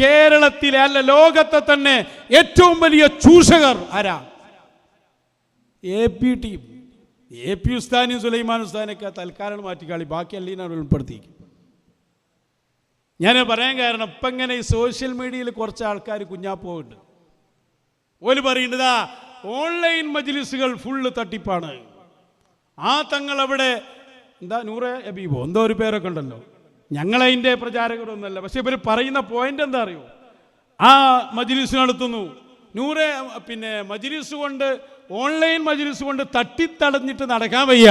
കേരളത്തിലെ അല്ല ലോകത്തെ തന്നെ ഏറ്റവും വലിയ ചൂഷകർ ആരാ? AP team. AP ഉസ്താനും സുലൈമാൻ ഉസ്താനൊക്കെ തൽക്കാലം മാറ്റിക്കാളി, ബാക്കി എല്ലാം ഉൾപ്പെടുത്തിയിരിക്കും. ഞാൻ പറയാൻ കാരണം ഇപ്പം ഇങ്ങനെ ഈ സോഷ്യൽ മീഡിയയിൽ കുറച്ച് ആൾക്കാർ കുഞ്ഞാപ്പോണ്ട് ഓല് പറയുന്നതാ ഓൺലൈൻ മജ്ലിസുകൾ ഫുള്ള് തട്ടിപ്പാണ്. ആ തങ്ങളവിടെ എന്താ നൂറെ അബീബോ എന്തോ ഒരു പേരൊക്കെ ഉണ്ടല്ലോ, ഞങ്ങളതിൻ്റെ പ്രചാരകരൊന്നുമല്ല. പക്ഷെ ഇവർ പറയുന്ന പോയിന്റ് എന്താ അറിയോ? ആ മജ്ലിസ് നടത്തുന്നു, നൂറെ പിന്നെ മജ്ലിസ് കൊണ്ട് ഓൺലൈൻ മജ്ലിസ് കൊണ്ട് തട്ടിത്തടഞ്ഞിട്ട് നടക്കാൻ വയ്യ.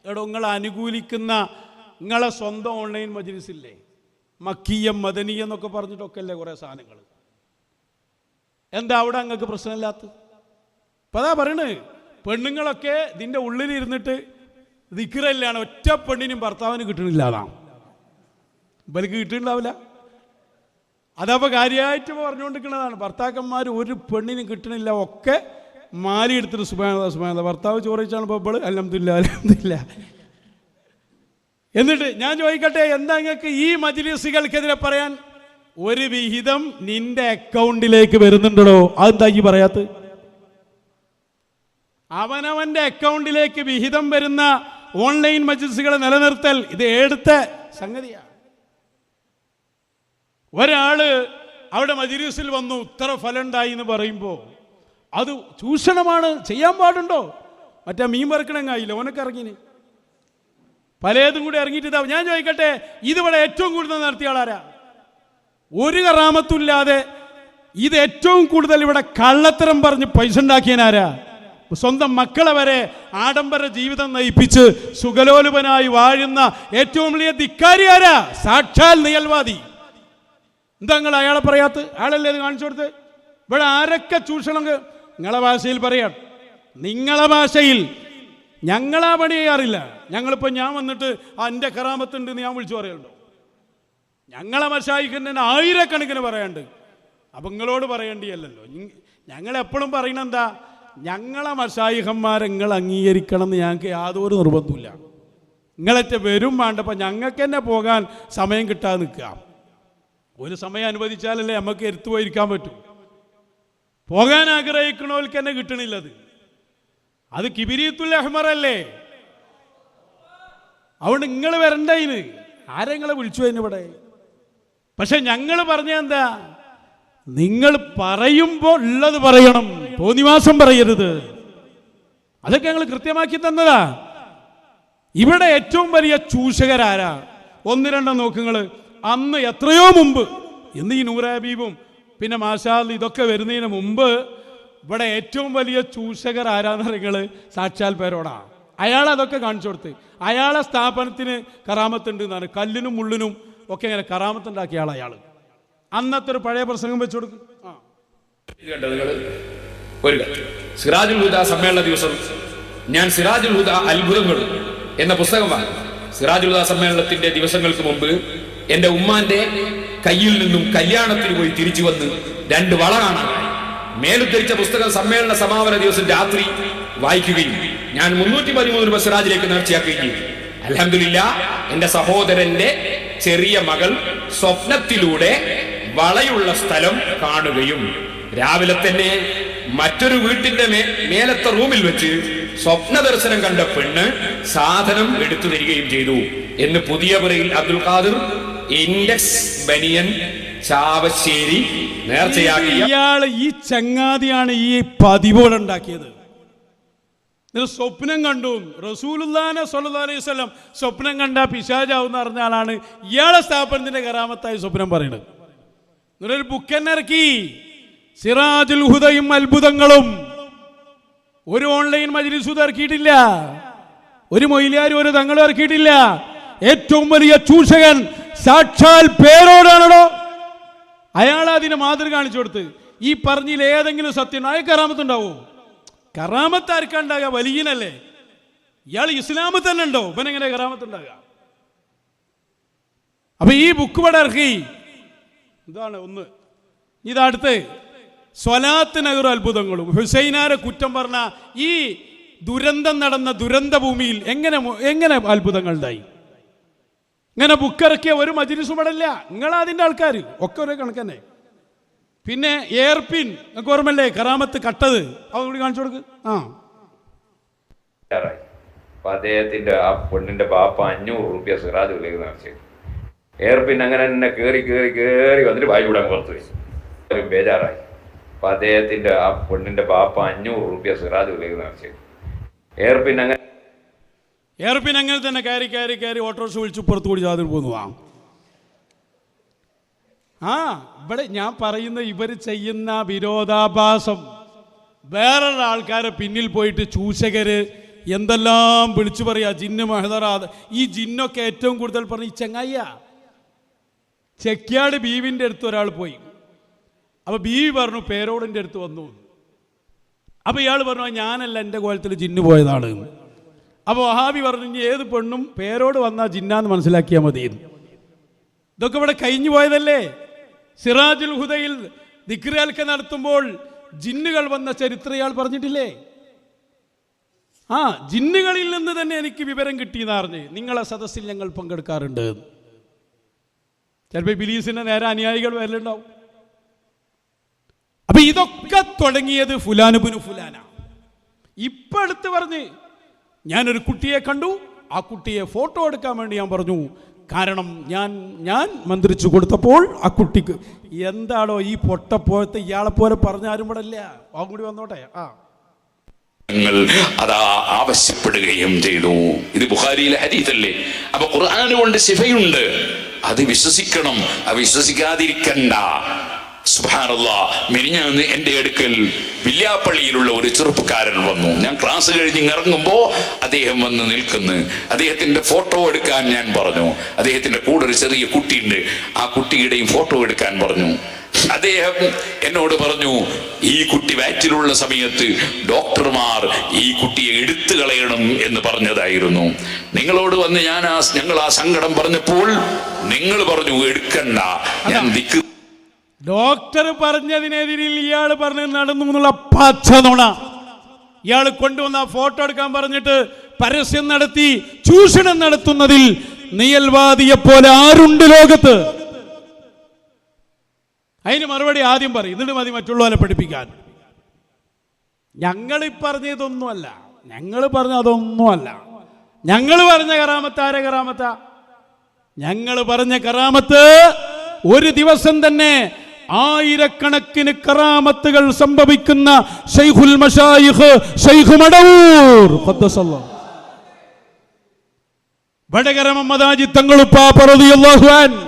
എടോ നിങ്ങൾ അനുകൂലിക്കുന്ന നിങ്ങളെ സ്വന്തം ഓൺലൈൻ മജ്ലിസില്ലേ, മക്കീയം മദനീയം എന്നൊക്കെ പറഞ്ഞിട്ടൊക്കെ അല്ലേ കുറേ സാധനങ്ങൾ. എന്താ അവിടെ അങ്ങക്ക് പ്രശ്നമില്ലാത്ത? ഇപ്പം അതാ പറയണേ, പെണ്ണുങ്ങളൊക്കെ ഇതിൻ്റെ ഉള്ളിലിരുന്നിട്ട് ദിക്റല്ലാണ്, ഒറ്റ പെണ്ണിനും ഭർത്താവിന് കിട്ടണില്ല. അതാണ് ഇവർക്ക് കിട്ടുന്നുണ്ടാവില്ല. അതപ്പോൾ കാര്യമായിട്ട് പറഞ്ഞുകൊണ്ടിരിക്കുന്നതാണ്. ഭർത്താക്കന്മാർ ഒരു പെണ്ണിനും കിട്ടണില്ല, ഒക്കെ മാലി എടുത്തിട്ട് സുബ്ഹാനല്ലാഹ് ഭർത്താവ് ചോദിച്ചാണ് ഇപ്പോൾ ഇവള് അൽഹംദുലില്ലാ. എന്നിട്ട് ഞാൻ ചോദിക്കട്ടെ, എന്താ നിങ്ങൾക്ക് ഈ മജ്ലിസുകൾക്കെതിരെ പറയാൻ? ഒരു വിഹിതം നിന്റെ അക്കൗണ്ടിലേക്ക് വരുന്നുണ്ടോ? അതെന്താ ഈ പറയാത്ത? അവനവന്റെ അക്കൗണ്ടിലേക്ക് വിഹിതം വരുന്ന ഓൺലൈൻ മജ്ലിസുകളെ നിലനിർത്തൽ ഇത് എടുത്ത സംഗതിയാണ്. ഒരാള് അവിടെ മജ്ലിസിൽ വന്നു ഇത്ര ഫലം ഉണ്ടായി എന്ന് പറയുമ്പോൾ അത് ചൂഷണമാണ്, ചെയ്യാൻ പാടുണ്ടോ? മറ്റേ മീൻ വറുക്കണങ്ങായില്ല ഓനൊക്കെ ഇറങ്ങിന്, പലതും കൂടി ഇറങ്ങിയിട്ട് ഇതാവും. ഞാൻ ചോദിക്കട്ടെ, ഇതിവിടെ ഏറ്റവും കൂടുതൽ നടത്തിയ ആളാരാ? ഒരു കറാമത്തുമില്ലാതെ ഇത് ഏറ്റവും കൂടുതൽ ഇവിടെ കള്ളത്തരം പറഞ്ഞ് പൈസ ഉണ്ടാക്കിയനാരാ? സ്വന്തം മക്കളെ വരെ ആഡംബര ജീവിതം നയിപ്പിച്ച് സുഖലോലുപനായി വാഴുന്ന ഏറ്റവും വലിയ ധിക്കാരി ആരാ? സാക്ഷാൽ നിയൽവാദി. എന്താ നിങ്ങൾ അയാളെ പറയാത്ത? അയാളല്ലേ ഇത് കാണിച്ചു കൊടുത്ത്? ഇവിടെ ആരൊക്കെ ചൂഷണം നിങ്ങളെ ഭാഷയിൽ പറയാം, നിങ്ങളെ ഭാഷയിൽ. ഞങ്ങളാ പണി ചെയ്യാറില്ല. ഞങ്ങളിപ്പോൾ ഞാൻ വന്നിട്ട് എൻ്റെ കറാമത്തുണ്ട് എന്ന് ഞാൻ വിളിച്ചു പറയുന്നുണ്ടോ? ഞങ്ങളെ മശായിഖിന് തന്നെ ആയിരക്കണക്കിന് പറയാണ്ട്. അപ്പം നിങ്ങളോട് പറയേണ്ടിയല്ലോ. ഞങ്ങളെപ്പോഴും പറയണ എന്താ, ഞങ്ങളെ മശായിഖന്മാരെ നിങ്ങൾ അംഗീകരിക്കണം എന്ന് ഞങ്ങൾക്ക് യാതൊരു നിർബന്ധമില്ല. നിങ്ങളൊക്കെ വരും വേണ്ടപ്പോൾ ഞങ്ങൾക്ക് തന്നെ പോകാൻ സമയം കിട്ടാതെ നിൽക്കുക. ഒരു സമയം അനുവദിച്ചാലല്ലേ നമുക്ക് എടുത്തു പോയിരിക്കാൻ പറ്റൂ. പോകാൻ ആഗ്രഹിക്കണവർക്ക് തന്നെ കിട്ടണില്ലത്. അത് കിബിരീത്തുൽ അഹ്മറല്ലേ? അതുകൊണ്ട് നിങ്ങൾ വരണ്ടതിന് ആരെ നിങ്ങളെ വിളിച്ചു അതിനിവിടെ? പക്ഷെ ഞങ്ങൾ പറഞ്ഞ എന്താ, നിങ്ങൾ പറയുമ്പോൾ ഉള്ളത് പറയണം, തോന്നിവാസം പറയരുത്. അതൊക്കെ ഞങ്ങൾ കൃത്യമാക്കി തന്നതാ. ഇവിടെ ഏറ്റവും വലിയ ചൂഷകരാരാ? ഒന്ന് രണ്ടെണ്ണം നോക്കുങ്ങൾ. അന്ന് എത്രയോ മുമ്പ്, ഇന്ന് ഈ നൂറ ഹബീബും പിന്നെ മാഷാൽ ഇതൊക്കെ വരുന്നതിന് മുമ്പ് ഇവിടെ ഏറ്റവും വലിയ ചൂഷകർ ആരാന്ന് നിങ്ങൾ സാക്ഷാൽ പേരോടാ. അയാൾ അതൊക്കെ കാണിച്ചു കൊടുത്ത് അയാളെ സ്ഥാപനത്തിന് കറാമത്തുണ്ട് എന്നാണ്. കല്ലിനും മുള്ളിനും ഒക്കെ ഇങ്ങനെ കറാമത്തുണ്ടാക്കിയ ആൾ അയാൾ. അന്നത്തെ ഒരു പഴയ പ്രസംഗം വെച്ചു കൊടുക്കും. സിറാജുൽ ഹുദ സമ്മേളന ദിവസം ഞാൻ സിറാജുൽ ഹുദ അത്ഭുതങ്ങൾ എന്ന പുസ്തകം വാങ്ങി. സിറാജുൽ ഹുദ സമ്മേളനത്തിന്റെ ദിവസങ്ങൾക്ക് മുമ്പ് എന്റെ ഉമ്മാന്റെ കയ്യിൽ നിന്നും കല്യാണത്തിന് പോയി തിരിച്ചു വന്ന് 2 വള കാണാനായി. മേലുദ്ധരിച്ച പുസ്തകം സമ്മേളന സമാപന ദിവസം രാത്രി വായിക്കുകയും ഞാൻ 313 രൂപ സിറാജിലേക്ക് നേർച്ചയാക്കുകയും ചെയ്തു. അൽഹംദുലില്ലാ, എന്റെ സഹോദരന്റെ ചെറിയ മകൾ സ്വപ്നത്തിലൂടെ വളയുള്ള സ്ഥലം കാണുകയും രാവിലെ തന്നെ മറ്റൊരു വീട്ടിന്റെ മേലത്തെ റൂമിൽ വെച്ച് സ്വപ്ന ദർശനം കണ്ട പെണ്ണ് സാധനം എടുത്തു തരികയും ചെയ്തു എന്ന് പുതിയപുരയിൽ അബ്ദുൽ ഖാദിർ ഇൻഡെക്സ് ബനിയൻ ചാവശ്ശേരി നേർച്ചയാക്കിയ ഇയാള് ഈ ചങ്ങാതിയാണ് ഈ പതിവുണ്ടാക്കിയത്. സ്വപ്നം കണ്ടു റസൂലുള്ളാഹി സ്വല്ലല്ലാഹു അലൈഹി വസല്ലം സ്വപ്നം കണ്ട പിശാചാവെന്ന് പറഞ്ഞ ആളാണ് ഇയാളെ സ്ഥാപനത്തിന്റെ കറാമത്തായി സ്വപ്നം പറയുന്നത്. ഒരു ബുക്ക് തന്നെ ഇറക്കി, സിറാജുൽ ഹുദയും അത്ഭുതങ്ങളും. ഒരു ഓൺലൈൻ മജ്ലിസും ഇറക്കിയിട്ടില്ല, ഒരു മൊയ്ലിയാരും ഒരു തങ്ങളും ഇറക്കിയിട്ടില്ല. ഏറ്റവും വലിയ ചൂഷകൻ സാക്ഷാൽ പേരോടാണോ? അയാൾ അതിന് മാതൃക കാണിച്ചു കൊടുത്ത് ഈ പറഞ്ഞതിൽ ഏതെങ്കിലും സത്യം ആയ കറാമത്തുണ്ടാവോ? കറാമത്ത് ആർക്കാണ്ടാകുക? വലിയനല്ലേ? ഇയാൾ ഇസ്ലാമിൽ തന്നെ ഉണ്ടോ? ഇവനെങ്ങനെ കറാമത്തുണ്ടാകുക? അപ്പൊ ഈ ബുക്ക് ഇവിടെ ഇറക്കി. ഇതാണ് ഒന്ന്. ഇതടുത്ത് സ്വലാത്ത് നഗർ അത്ഭുതങ്ങളും. ഹുസൈനാരെ കുറ്റം പറഞ്ഞ ഈ ദുരന്തം നടന്ന ദുരന്ത ഭൂമിയിൽ എങ്ങനെ അത്ഭുതങ്ങൾ ഉണ്ടായി? ഇങ്ങനെ ബുക്കിറക്കിയ ഒരു മജ്‌ലിസും ഇവിടെ ഇല്ല. നിങ്ങളാ അതിൻ്റെ ആൾക്കാർ ഒക്കെ ഒരേ കണക്കന്നെ. പിന്നെ എയർപിൻ നിങ്ങൾക്ക് ഓർമ്മല്ലേ കറാമത്ത് കട്ടത്, അതുകൂടി കാണിച്ചു കൊടുക്ക്. അപ്പൊ അദ്ദേഹത്തിന്റെ ആ പെണ്ണിന്റെ ബാപ്പ 500 രൂപ സിറാജ് ഉള്ളിൽ നിറച്ചു. എയർപിൻ അങ്ങനെ തന്നെ കേറി വന്നിട്ട് വായി വിടാൻ പുറത്തു വെച്ചു. ബേജാറായി. അപ്പൊ അദ്ദേഹത്തിന്റെ ആ പെണ്ണിന്റെ ബാപ്പ 500 രൂപ സിറാജ് ഉള്ളിൽ നിറച്ചു. എയർപിൻ അങ്ങനെ തന്നെ കയറി ഓട്ടോറിക്ഷ വിളിച്ച് പുറത്തു കൂടി ജാതിൽ പോന്നു. ഇവിടെ ഞാൻ പറയുന്ന ഇവർ ചെയ്യുന്ന വിരോധാഭാസം വേറൊരാൾക്കാരെ പിന്നിൽ പോയിട്ട് ചൂഷകര് എന്തെല്ലാം വിളിച്ചു പറയാ, ജിന്ന് മഹദറാദ്. ഈ ജിന്നൊക്കെ ഏറ്റവും കൂടുതൽ പറഞ്ഞ ഈ ചെങ്ങായ്യ. ചെക്കിയാട് ബീവിൻ്റെ അടുത്ത് ഒരാൾ പോയി. അപ്പോൾ ബീവി പറഞ്ഞു പേരോടിൻ്റെ അടുത്ത് വന്നു. അപ്പോൾ ഇയാൾ പറഞ്ഞു ഞാനല്ല, എൻ്റെ കോലത്തിൽ ജിന്ന് പോയതാണ്. അപ്പോൾ വഹാബി പറഞ്ഞു ഇനി ഏത് പെണ്ണും പേരോട് വന്നാൽ ജിന്നാന്ന് മനസ്സിലാക്കിയാൽ മതി. ഇതൊക്കെ ഇവിടെ കഴിഞ്ഞു പോയതല്ലേ. സിറാജുൽ ഹുദയിൽ ദിക്റുകൾക്ക് നടത്തുമ്പോൾ ജിന്നുകൾ വന്ന ചരിത്രം ഇയാൾ പറഞ്ഞിട്ടില്ലേ? ജിന്നുകളിൽ നിന്ന് തന്നെ എനിക്ക് വിവരം കിട്ടിയെന്ന് അറിഞ്ഞ് നിങ്ങളെ സദസ്സിൽ ഞങ്ങൾ പങ്കെടുക്കാറുണ്ട്. ചിലപ്പോൾ ബിലീസിന്റെ നേരെ അനുയായികൾ വരലുണ്ടാവും. അപ്പൊ ഇതൊക്കെ തുടങ്ങിയത് ഫുലാനുബിനു ഫുലാന. ഇപ്പൊ അടുത്ത് പറഞ്ഞ് ഞാനൊരു കുട്ടിയെ കണ്ടു, ആ കുട്ടിയെ ഫോട്ടോ എടുക്കാൻ വേണ്ടി ഞാൻ പറഞ്ഞു. കാരണം ഞാൻ മന്ത്രിച്ചു കൊടുത്തപ്പോൾ ആ കുട്ടിക്ക് എന്താണോ ഈ പൊട്ടപ്പോഴത്തെ ഇയാളെ പോലെ പറഞ്ഞാരും ഇവിടെ ഇല്ല. ആ കൂടി വന്നോട്ടെ. അതാ ആവശ്യപ്പെടുകയും ചെയ്തു. ഇത് ബുഖാരിയിലെ ഹദീസല്ലേ. അപ്പൊ ഖുർആൻ കൊണ്ട് ശിഫയുണ്ട്, അത് വിശ്വസിക്കണം, അത് വിശ്വസിക്കാതിരിക്കണ്ട. സുബ്ഹാനല്ലാഹ്, മിനിഞ്ഞാന്ന് എൻ്റെ അടുക്കൽ വില്യാപ്പള്ളിയിലുള്ള ഒരു ചെറുപ്പക്കാരൻ വന്നു. ഞാൻ ക്ലാസ് കഴിഞ്ഞ് ഇറങ്ങുമ്പോൾ അദ്ദേഹം വന്ന് നിൽക്കുന്നു. അദ്ദേഹത്തിന്റെ ഫോട്ടോ എടുക്കാൻ ഞാൻ പറഞ്ഞു. അദ്ദേഹത്തിന്റെ കൂടെ ഒരു ചെറിയ കുട്ടിയുണ്ട്, ആ കുട്ടിയുടെയും ഫോട്ടോ എടുക്കാൻ പറഞ്ഞു. അദ്ദേഹം എന്നോട് പറഞ്ഞു ഈ കുട്ടി വയറ്റിലുള്ള സമയത്ത് ഡോക്ടർമാർ ഈ കുട്ടിയെ എടുത്തു കളയണം എന്ന് പറഞ്ഞതായിരുന്നു. നിങ്ങളോട് വന്ന് ഞങ്ങൾ ആ സങ്കടം പറഞ്ഞപ്പോൾ നിങ്ങൾ പറഞ്ഞു എടുക്കണ്ട. ഞാൻ ഡോക്ടർ പറഞ്ഞതിനെതിരിൽ ഇയാൾ പറഞ്ഞു നടന്നു എന്നുള്ള പച്ച നുണ. ഇയാൾ കൊണ്ടുവന്ന ഫോട്ടോ എടുക്കാൻ പറഞ്ഞിട്ട് പരസ്യം നടത്തി ചൂഷണം നടത്തുന്നതിൽ നിയൽവാദിയെ പോലെ ആരുണ്ട് ലോകത്ത്? അതിന് മറുപടി ആദ്യം പറയും, എന്നിട്ട് മതി മറ്റുള്ളവരെ പഠിപ്പിക്കാൻ. ഞങ്ങൾ പറഞ്ഞതൊന്നുമല്ല, ഞങ്ങൾ പറഞ്ഞ അതൊന്നുമല്ല. ഞങ്ങൾ പറഞ്ഞ കറാമത്ത് ആരെ കറാമത്താ? ഞങ്ങൾ പറഞ്ഞ കറാമത്ത് ഒരു ദിവസം തന്നെ ആയിരക്കണക്കിന് കറാമത്തുകൾ സംഭവിക്കുന്ന ശൈഖുൽ മശായിഖ് ശൈഖ് മടവൂർ ഖദ്ദസല്ലാഹു വടകര മുഹമ്മദ് ഹാജി തങ്ങളുപ്പാപ്പ റളിയല്ലാഹു അൻഹു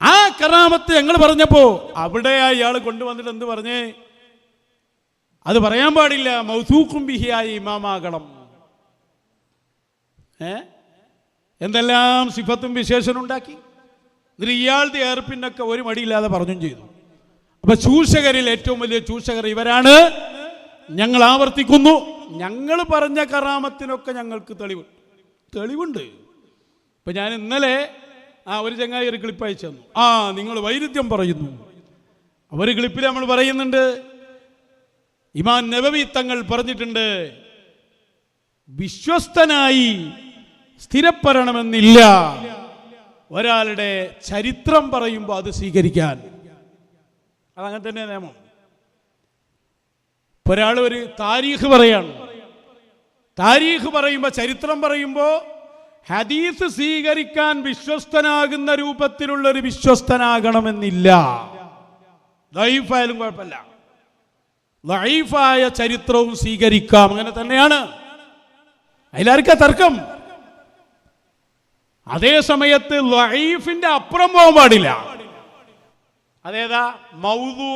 ആ കറാമത്ത് ഞങ്ങൾ പറഞ്ഞപ്പോ അവിടെ അയാൾ കൊണ്ടുവന്നിട്ട് എന്ത് പറഞ്ഞേ? അത് പറയാൻ പാടില്ല, മൗസൂഖും ബിഹിയായ ഇമാമാകണം. എന്തെല്ലാം സിഫത്തും വിശേഷനും ഉണ്ടാക്കി. എന്നിട്ട് ഇയാളുടെ ഏർപ്പിനൊക്കെ ഒരു മടിയില്ലാതെ പറഞ്ഞും ചെയ്തു. അപ്പൊ ചൂഷകരിൽ ഏറ്റവും വലിയ ചൂഷകർ ഇവരാണ്. ഞങ്ങൾ ആവർത്തിക്കുന്നു, ഞങ്ങൾ പറഞ്ഞ കറാമത്തിനൊക്കെ ഞങ്ങൾക്ക് തെളിവുണ്ട്. ഇപ്പൊ ഞാൻ ഇന്നലെ ഒരു ചങ്ങായി ഒരു ക്ലിപ്പ് അയച്ചു തന്നു. നിങ്ങൾ വൈരുദ്ധ്യം പറയുന്നു. ഒരു ക്ലിപ്പിൽ നമ്മൾ പറയുന്നുണ്ട്, ഇമാം നബവി തങ്ങൾ പറഞ്ഞിട്ടുണ്ട് വിശ്വസ്തനായി സ്ഥിരപ്പെടണമെന്നില്ല, ഒരാളുടെ ചരിത്രം പറയുമ്പോൾ അത് സ്വീകരിക്കാൻ. അതങ്ങനെ തന്നെ നിയമം. ഒരാൾ ഒരു താരീഖ് പറയാണ്, താരീഖ് പറയുമ്പോൾ ചരിത്രം പറയുമ്പോൾ ഹദീസ് സ്വീകരിക്കാൻ വിശ്വസ്തനാകുന്ന രൂപത്തിലുള്ള ഒരു വിശ്വസ്തനാകണമെന്നില്ല. ദഈഫായാലും കുഴപ്പമില്ല, ദഈഫായ ചരിത്രവും സ്വീകരിക്കാം. അങ്ങനെ തന്നെയാണ്, അതിലാർക്കാ തർക്കം? അതേ സമയത്ത് ദഈഫിന്റെ അപ്പുറം പോകാൻ പാടില്ല. അതേതാ? മൗദൂ,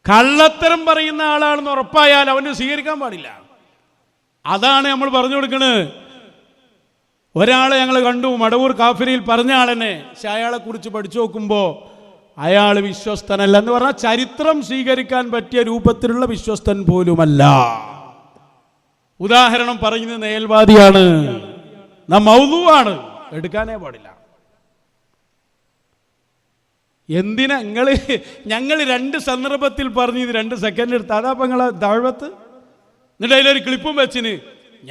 കള്ളത്തരം പറയുന്ന ആളാണെന്ന് ഉറപ്പായാൽ അവന് സ്വീകരിക്കാൻ പാടില്ല. അതാണ് നമ്മൾ പറഞ്ഞു കൊടുക്കുന്നത്. ഒരാളെ ഞങ്ങൾ കണ്ടു, മടവൂർ കാഫിരിയിൽ പറഞ്ഞ ആളെന്നെ, പക്ഷെ അയാളെ കുറിച്ച് പഠിച്ചു നോക്കുമ്പോൾ അയാൾ വിശ്വസ്തനല്ല എന്ന് പറഞ്ഞാൽ ചരിത്രം സ്വീകരിക്കാൻ പറ്റിയ രൂപത്തിലുള്ള വിശ്വസ്തൻ പോലുമല്ല. ഉദാഹരണം പറയുന്നത് നേൽവാദിയാണ്, മൗദൂആണ്, എടുക്കാനേ പാടില്ല. എന്തിനാ ഞങ്ങൾ രണ്ട് സന്ദർഭത്തിൽ പറഞ്ഞു, ഇത് 2 സെക്കൻഡ് എടുത്ത് അതാ നിങ്ങളെ ദഅവത്ത്. എന്നിട്ട് അതിലൊരു ക്ലിപ്പും വെച്ചിന്,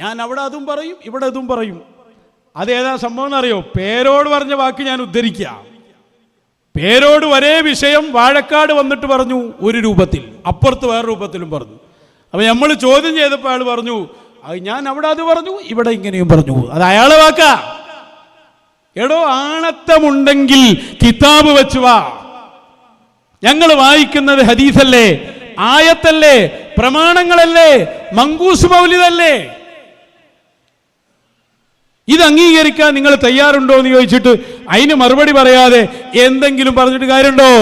ഞാൻ അവിടെ അതും പറയും ഇവിടെ അതും പറയും. അതേതാ സംഭവം എന്നറിയോ? പേരോട് പറഞ്ഞ വാക്ക് ഞാൻ ഉദ്ധരിക്കാം. പേരോട് ഒരേ വിഷയം വാഴക്കാട് വന്നിട്ട് പറഞ്ഞു ഒരു രൂപത്തിൽ, അപ്പുറത്ത് വേറെ രൂപത്തിലും പറഞ്ഞു. അപ്പൊ നമ്മൾ ചോദ്യം ചെയ്തപ്പോൾ അയാൾ പറഞ്ഞു അത് ഞാൻ അവിടെ അത് പറഞ്ഞു, ഇവിടെ ഇങ്ങനെയും പറഞ്ഞു. അത് അയാളെ വാക്കാ. എടോ, ആണത്തമുണ്ടെങ്കിൽ കിതാബ് വെച്ച് വാ. ഞങ്ങൾ വായിക്കുന്നത് ഹദീസല്ലേ, ആയത്തല്ലേ, പ്രമാണങ്ങളല്ലേ, മങ്കൂസ് മൗലിദല്ലേ? ഇത് അംഗീകരിക്കാൻ നിങ്ങൾ തയ്യാറുണ്ടോ എന്ന് ചോദിച്ചിട്ട് അതിന് മറുപടി പറയാതെ എന്തെങ്കിലും പറഞ്ഞിട്ട് കാര്യമുണ്ടോ?